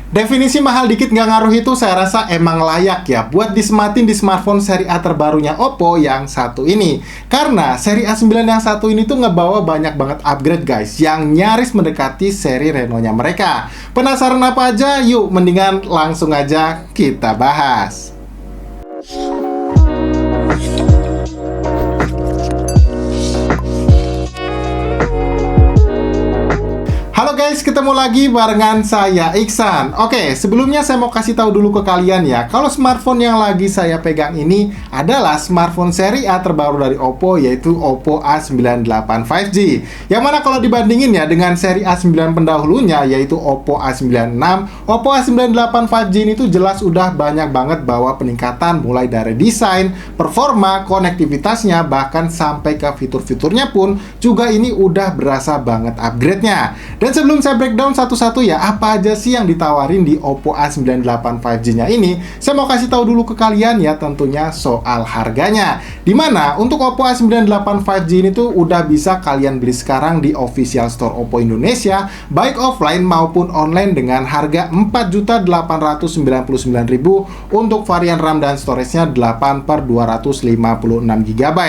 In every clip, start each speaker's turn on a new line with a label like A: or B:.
A: Definisi mahal dikit nggak ngaruh itu saya rasa emang layak ya buat disematin di smartphone seri A terbarunya Oppo yang satu ini. Karena seri A9 yang satu ini tuh ngebawa banyak banget upgrade guys, yang nyaris mendekati seri Reno-nya mereka. Penasaran apa aja? Yuk mendingan langsung aja kita bahas. Halo guys, ketemu lagi barengan saya Iksan. Oke, sebelumnya saya mau kasih tahu dulu ke kalian ya, kalau smartphone yang lagi saya pegang ini adalah smartphone seri A terbaru dari Oppo, yaitu Oppo A98 5G. Yang mana kalau dibandingin ya dengan seri A9 pendahulunya, yaitu Oppo A96, Oppo A98 5G ini tuh jelas udah banyak banget bawa peningkatan mulai dari desain, performa, konektivitasnya, bahkan sampai ke fitur-fiturnya pun juga ini udah berasa banget upgrade-nya. Dan sebelum saya breakdown satu-satu ya, apa aja sih yang ditawarin di Oppo A98 5G-nya ini, saya mau kasih tahu dulu ke kalian ya tentunya soal harganya. Dimana untuk Oppo A98 5G ini tuh udah bisa kalian beli sekarang di official store Oppo Indonesia, baik offline maupun online dengan harga Rp4.899.000 untuk varian RAM dan storage-nya 8/256 GB.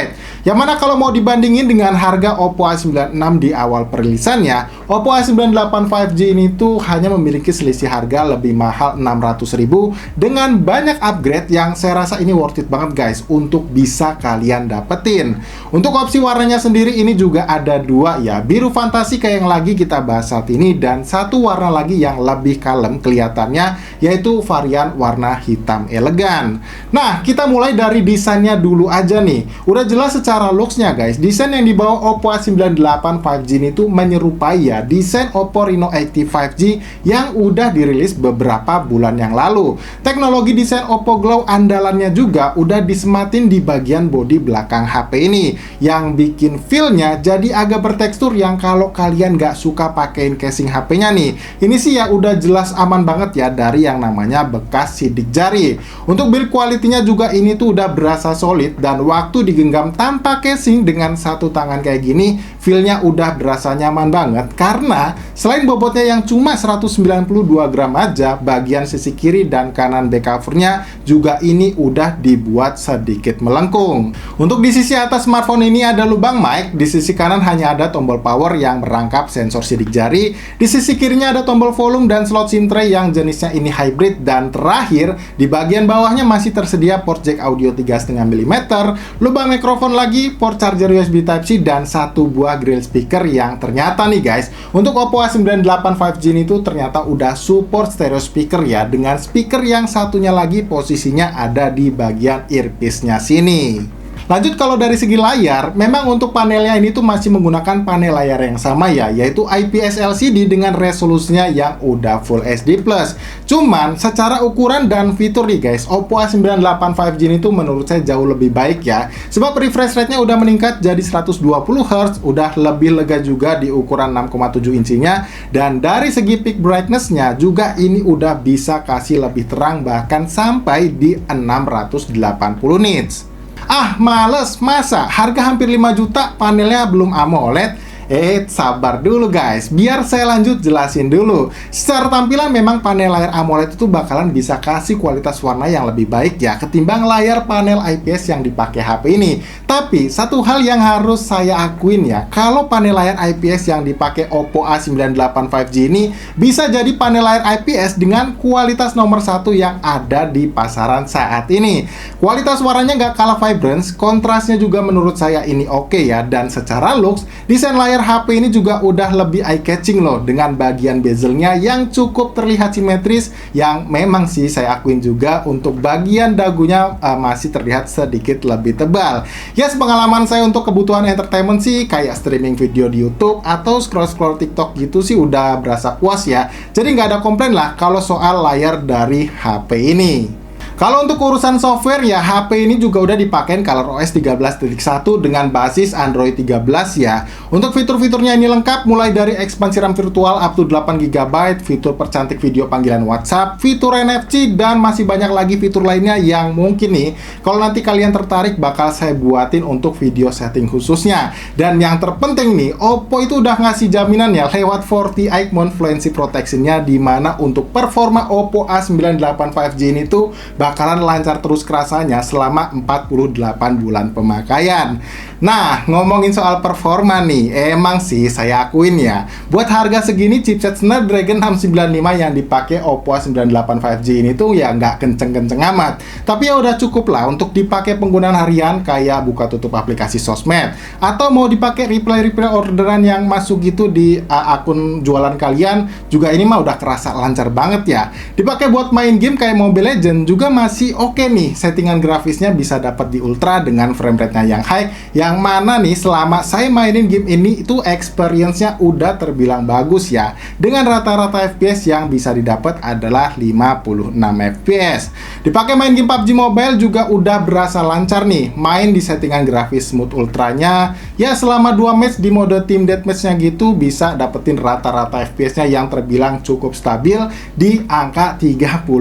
A: Yang mana kalau mau dibandingin dengan harga Oppo A96 di awal perilisannya, Oppo A98 5G ini tuh hanya memiliki selisih harga lebih mahal Rp600.000 dengan banyak upgrade yang saya rasa ini worth it banget guys untuk bisa kalian dapetin. Untuk opsi warnanya sendiri ini juga ada dua ya, biru fantasi kayak yang lagi kita bahas saat ini, dan satu warna lagi yang lebih kalem kelihatannya, yaitu varian warna hitam elegan. Nah, kita mulai dari desainnya dulu aja nih. Udah jelas secara looks-nya guys, desain yang dibawa Oppo A98 5G ini tuh menyerupai ya desain Oppo Reno 80 5G yang udah dirilis beberapa bulan yang lalu. Teknologi desain Oppo Glow andalannya juga udah disematin di bagian bodi belakang HP ini, yang bikin feel-nya jadi agak bertekstur yang kalau kalian nggak suka pakein casing HP-nya nih, ini sih ya udah jelas aman banget ya dari yang namanya bekas sidik jari. Untuk build quality-nya juga ini tuh udah berasa solid, dan waktu digenggam tanpa casing dengan satu tangan kayak gini, feel-nya udah berasa nyaman banget. Karena selain bobotnya yang cuma 192 gram aja, bagian sisi kiri dan kanan back covernya juga ini udah dibuat sedikit melengkung. Untuk di sisi atas smartphone ini ada lubang mic, di sisi kanan hanya ada tombol power yang merangkap sensor sidik jari, di sisi kirinya ada tombol volume dan slot SIM tray yang jenisnya ini hybrid, dan terakhir di bagian bawahnya masih tersedia port jack audio 3,5 mm, lubang mikrofon lagi, port charger USB Type-C, dan satu buah grill speaker yang ternyata nih guys, untuk Oppo A98 5G ini tuh ternyata udah support stereo speaker ya, dengan speaker yang satunya lagi posisinya ada di bagian earpiece-nya sini. Lanjut kalau dari segi layar, memang untuk panelnya ini tuh masih menggunakan panel layar yang sama ya, yaitu IPS LCD dengan resolusinya yang udah Full HD+. Cuman secara ukuran dan fitur nih guys, Oppo A98 5G ini tuh menurut saya jauh lebih baik ya, sebab refresh rate-nya udah meningkat jadi 120Hz, udah lebih lega juga di ukuran 6,7 inchinya, dan dari segi peak brightness-nya juga ini udah bisa kasih lebih terang bahkan sampai di 680 nits. Ah, males, masa harga hampir 5 juta panelnya belum AMOLED? Sabar dulu guys, biar saya lanjut jelasin dulu. Secara tampilan memang panel layar AMOLED itu bakalan bisa kasih kualitas warna yang lebih baik ya ketimbang layar panel IPS yang dipakai HP ini. Tapi satu hal yang harus saya akuin ya, kalau panel layar IPS yang dipakai Oppo A98 5G ini bisa jadi panel layar IPS dengan kualitas nomor satu yang ada di pasaran saat ini. Kualitas warnanya nggak kalah vibrance, kontrasnya juga menurut saya ini oke ya, dan secara looks, desain layar HP ini juga udah lebih eye-catching loh, dengan bagian bezelnya yang cukup terlihat simetris, yang memang sih saya akuin juga untuk bagian dagunya masih terlihat sedikit lebih tebal. Ya, pengalaman saya untuk kebutuhan entertainment sih kayak streaming video di YouTube atau scroll-scroll TikTok gitu sih udah berasa puas ya. Jadi nggak ada komplain lah kalau soal layar dari HP ini. Kalau untuk urusan software ya, HP ini juga udah dipakein ColorOS 13.1 dengan basis Android 13 ya. Untuk fitur-fiturnya ini lengkap, mulai dari ekspansi RAM virtual up to 8 GB, fitur percantik video panggilan WhatsApp, fitur NFC, dan masih banyak lagi fitur lainnya yang mungkin nih, kalau nanti kalian tertarik bakal saya buatin untuk video setting khususnya. Dan yang terpenting nih, Oppo itu udah ngasih jaminan ya lewat FortiEye Mount Fluency Protection-nya, di mana untuk performa Oppo A98 5G ini tuh bakalan lancar terus kerasanya selama 48 bulan pemakaian. Nah, ngomongin soal performa nih, emang sih saya akuin ya, buat harga segini chipset Snapdragon 695 yang dipakai Oppo A98 5G ini tuh ya nggak kenceng-kenceng amat. Tapi ya udah cukup lah untuk dipakai penggunaan harian kayak buka tutup aplikasi sosmed, atau mau dipakai reply orderan yang masuk gitu di akun jualan kalian, juga ini mah udah kerasa lancar banget ya. Dipakai buat main game kayak Mobile Legends juga masih oke nih. Settingan grafisnya bisa dapat di ultra dengan frame rate-nya yang high, yang mana nih selama saya mainin game ini itu experience-nya udah terbilang bagus ya. Dengan rata-rata FPS yang bisa didapat adalah 56 FPS. Dipakai main game PUBG Mobile juga udah berasa lancar nih. Main di settingan grafis smooth ultranya, ya selama 2 match di mode team deathmatch-nya gitu bisa dapetin rata-rata FPS-nya yang terbilang cukup stabil di angka 38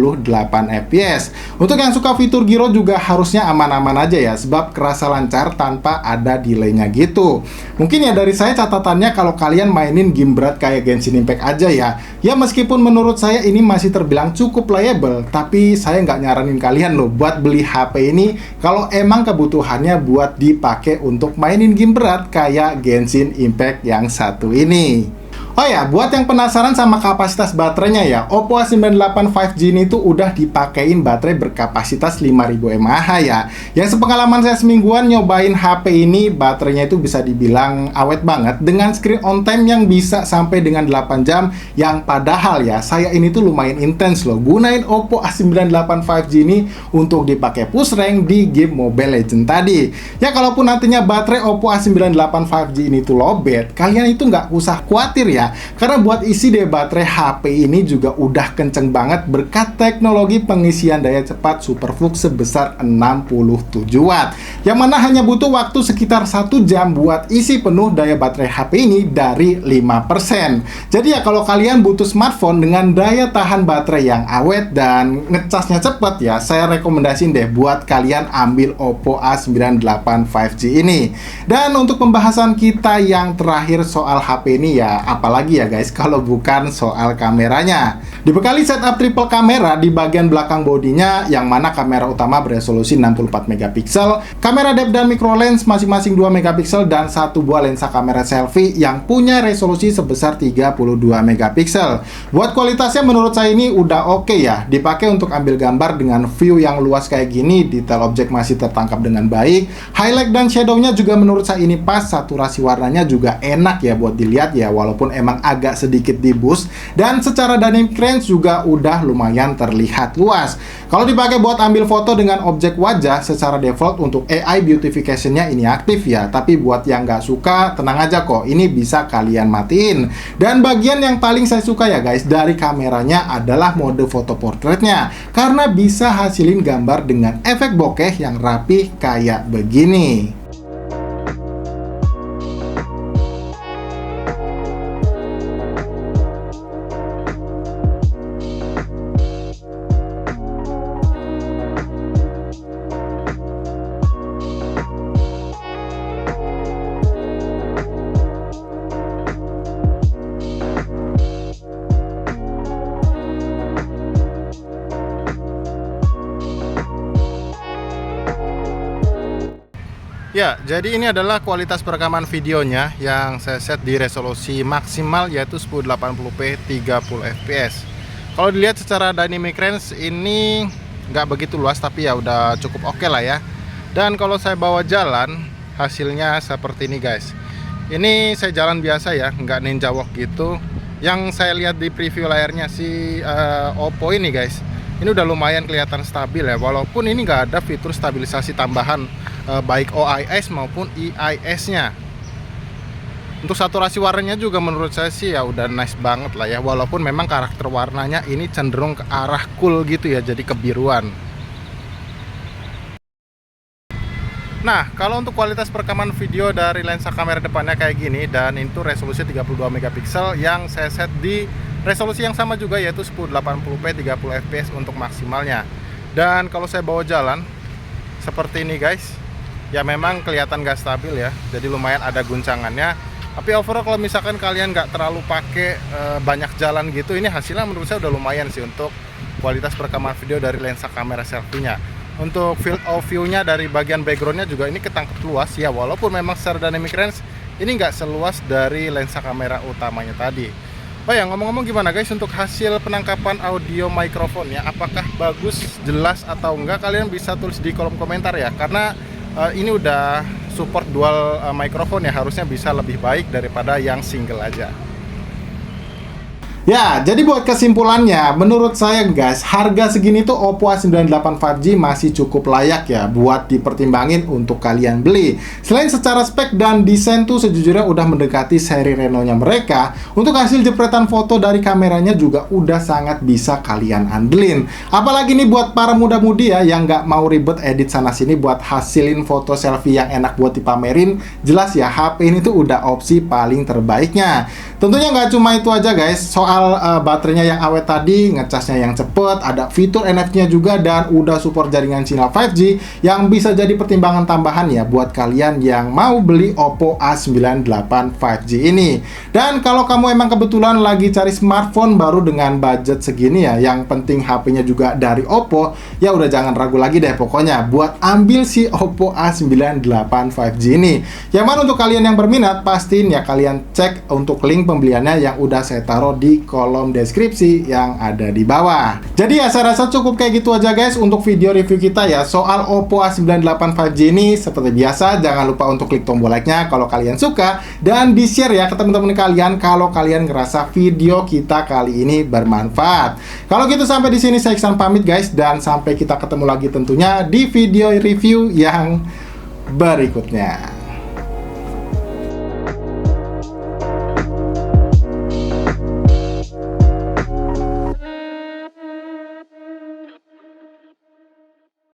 A: FPS. Untuk yang suka fitur gyro juga harusnya aman-aman aja ya, sebab kerasa lancar tanpa ada delay-nya gitu. Mungkin ya dari saya catatannya, kalau kalian mainin game berat kayak Genshin Impact aja ya, ya meskipun menurut saya ini masih terbilang cukup playable, tapi saya nggak nyaranin kalian loh buat beli HP ini kalau emang kebutuhannya buat dipakai untuk mainin game berat kayak Genshin Impact yang satu ini. Oh ya, buat yang penasaran sama kapasitas baterainya ya, Oppo A98 5G ini tuh udah dipakein baterai berkapasitas 5000 mAh ya. Yang sepengalaman saya semingguan nyobain HP ini, baterainya itu bisa dibilang awet banget dengan screen on time yang bisa sampai dengan 8 jam. Yang padahal ya, saya ini tuh lumayan intens loh gunain Oppo A98 5G ini untuk dipakai push rank di game Mobile Legends tadi. Ya kalaupun nantinya baterai Oppo A98 5G ini tuh lowbat, kalian itu nggak usah khawatir ya. Karena buat isi daya baterai HP ini juga udah kenceng banget berkat teknologi pengisian daya cepat SuperFlux sebesar 67 Watt, yang mana hanya butuh waktu sekitar 1 jam buat isi penuh daya baterai HP ini dari 5%. Jadi ya kalau kalian butuh smartphone dengan daya tahan baterai yang awet dan ngecasnya cepat ya, saya rekomendasiin deh buat kalian ambil Oppo A98 5G ini. Dan untuk pembahasan kita yang terakhir soal HP ini ya, apalagi ya guys kalau bukan soal kameranya. Dibekali setup triple kamera di bagian belakang bodinya, yang mana kamera utama beresolusi 64 megapiksel, kamera depth dan micro lens masing-masing 2 megapiksel, dan satu buah lensa kamera selfie yang punya resolusi sebesar 32 megapiksel. Buat kualitasnya menurut saya ini udah oke ya. Dipakai untuk ambil gambar dengan view yang luas kayak gini, detail objek masih tertangkap dengan baik, highlight dan shadownya juga menurut saya ini pas, saturasi warnanya juga enak ya buat dilihat ya, walaupun emang agak sedikit di boost, dan secara dynamic range juga udah lumayan terlihat luas. Kalau dipakai buat ambil foto dengan objek wajah, secara default untuk AI beautification-nya ini aktif ya, tapi buat yang nggak suka tenang aja kok, ini bisa kalian matiin. Dan bagian yang paling saya suka ya guys dari kameranya adalah mode foto portraitnya, karena bisa hasilin gambar dengan efek bokeh yang rapi kayak begini. Ya, jadi ini adalah kualitas perekaman videonya yang saya set di resolusi maksimal yaitu 1080p 30 fps. Kalau dilihat secara dynamic range ini nggak begitu luas, tapi ya udah cukup oke lah ya. Dan kalau saya bawa jalan hasilnya seperti ini guys. Ini saya jalan biasa ya, nggak ninja walk gitu. Yang saya lihat di preview layarnya si Oppo ini guys, ini udah lumayan kelihatan stabil ya, walaupun ini nggak ada fitur stabilisasi tambahan baik OIS maupun EIS-nya. Untuk saturasi warnanya juga menurut saya sih ya udah nice banget lah ya, walaupun memang karakter warnanya ini cenderung ke arah cool gitu ya, jadi kebiruan. Nah, kalau untuk kualitas perekaman video dari lensa kamera depannya kayak gini, dan itu resolusi 32 megapiksel yang saya set di resolusi yang sama juga, yaitu 1080p 30 fps untuk maksimalnya. Dan kalau saya bawa jalan seperti ini guys, ya memang kelihatan gak stabil ya, jadi lumayan ada guncangannya. Tapi overall kalau misalkan kalian nggak terlalu pakai banyak jalan gitu, ini hasilnya menurut saya udah lumayan sih untuk kualitas perekaman video dari lensa kamera selfie-nya. Untuk field of view-nya dari bagian background-nya juga ini ketangkep luas ya, walaupun memang secara dynamic range ini nggak seluas dari lensa kamera utamanya tadi. Oh ya, ngomong-ngomong gimana guys untuk hasil penangkapan audio mikrofonnya, apakah bagus, jelas atau enggak? Kalian bisa tulis di kolom komentar ya, karena ini udah support dual mikrofon ya, harusnya bisa lebih baik daripada yang single aja. Ya, jadi buat kesimpulannya, menurut saya guys, harga segini tuh Oppo A98 5G masih cukup layak ya buat dipertimbangin untuk kalian beli. Selain secara spek dan desain tuh sejujurnya udah mendekati seri Reno-nya mereka, untuk hasil jepretan foto dari kameranya juga udah sangat bisa kalian andelin. Apalagi nih buat para muda-mudi ya yang nggak mau ribet edit sana-sini buat hasilin foto selfie yang enak buat dipamerin, jelas ya HP ini tuh udah opsi paling terbaiknya. Tentunya nggak cuma itu aja guys, soal baterainya yang awet tadi, ngecasnya yang cepet, ada fitur NFC-nya juga, dan udah support jaringan sinyal 5G yang bisa jadi pertimbangan tambahan ya buat kalian yang mau beli Oppo A98 5G ini. Dan kalau kamu emang kebetulan lagi cari smartphone baru dengan budget segini ya, yang penting HP-nya juga dari Oppo, ya udah jangan ragu lagi deh pokoknya buat ambil si Oppo A98 5G ini. Yang mana untuk kalian yang berminat, pastiin ya kalian cek untuk link pembeliannya yang udah saya taruh di kolom deskripsi yang ada di bawah. Jadi ya saya rasa cukup kayak gitu aja guys untuk video review kita ya soal Oppo A98 5G ini. Seperti biasa jangan lupa untuk klik tombol like-nya kalau kalian suka, dan di-share ya ke teman-teman kalian kalau kalian ngerasa video kita kali ini bermanfaat. Kalau gitu sampai di sini saya Iksan pamit guys, dan sampai kita ketemu lagi tentunya di video review yang berikutnya.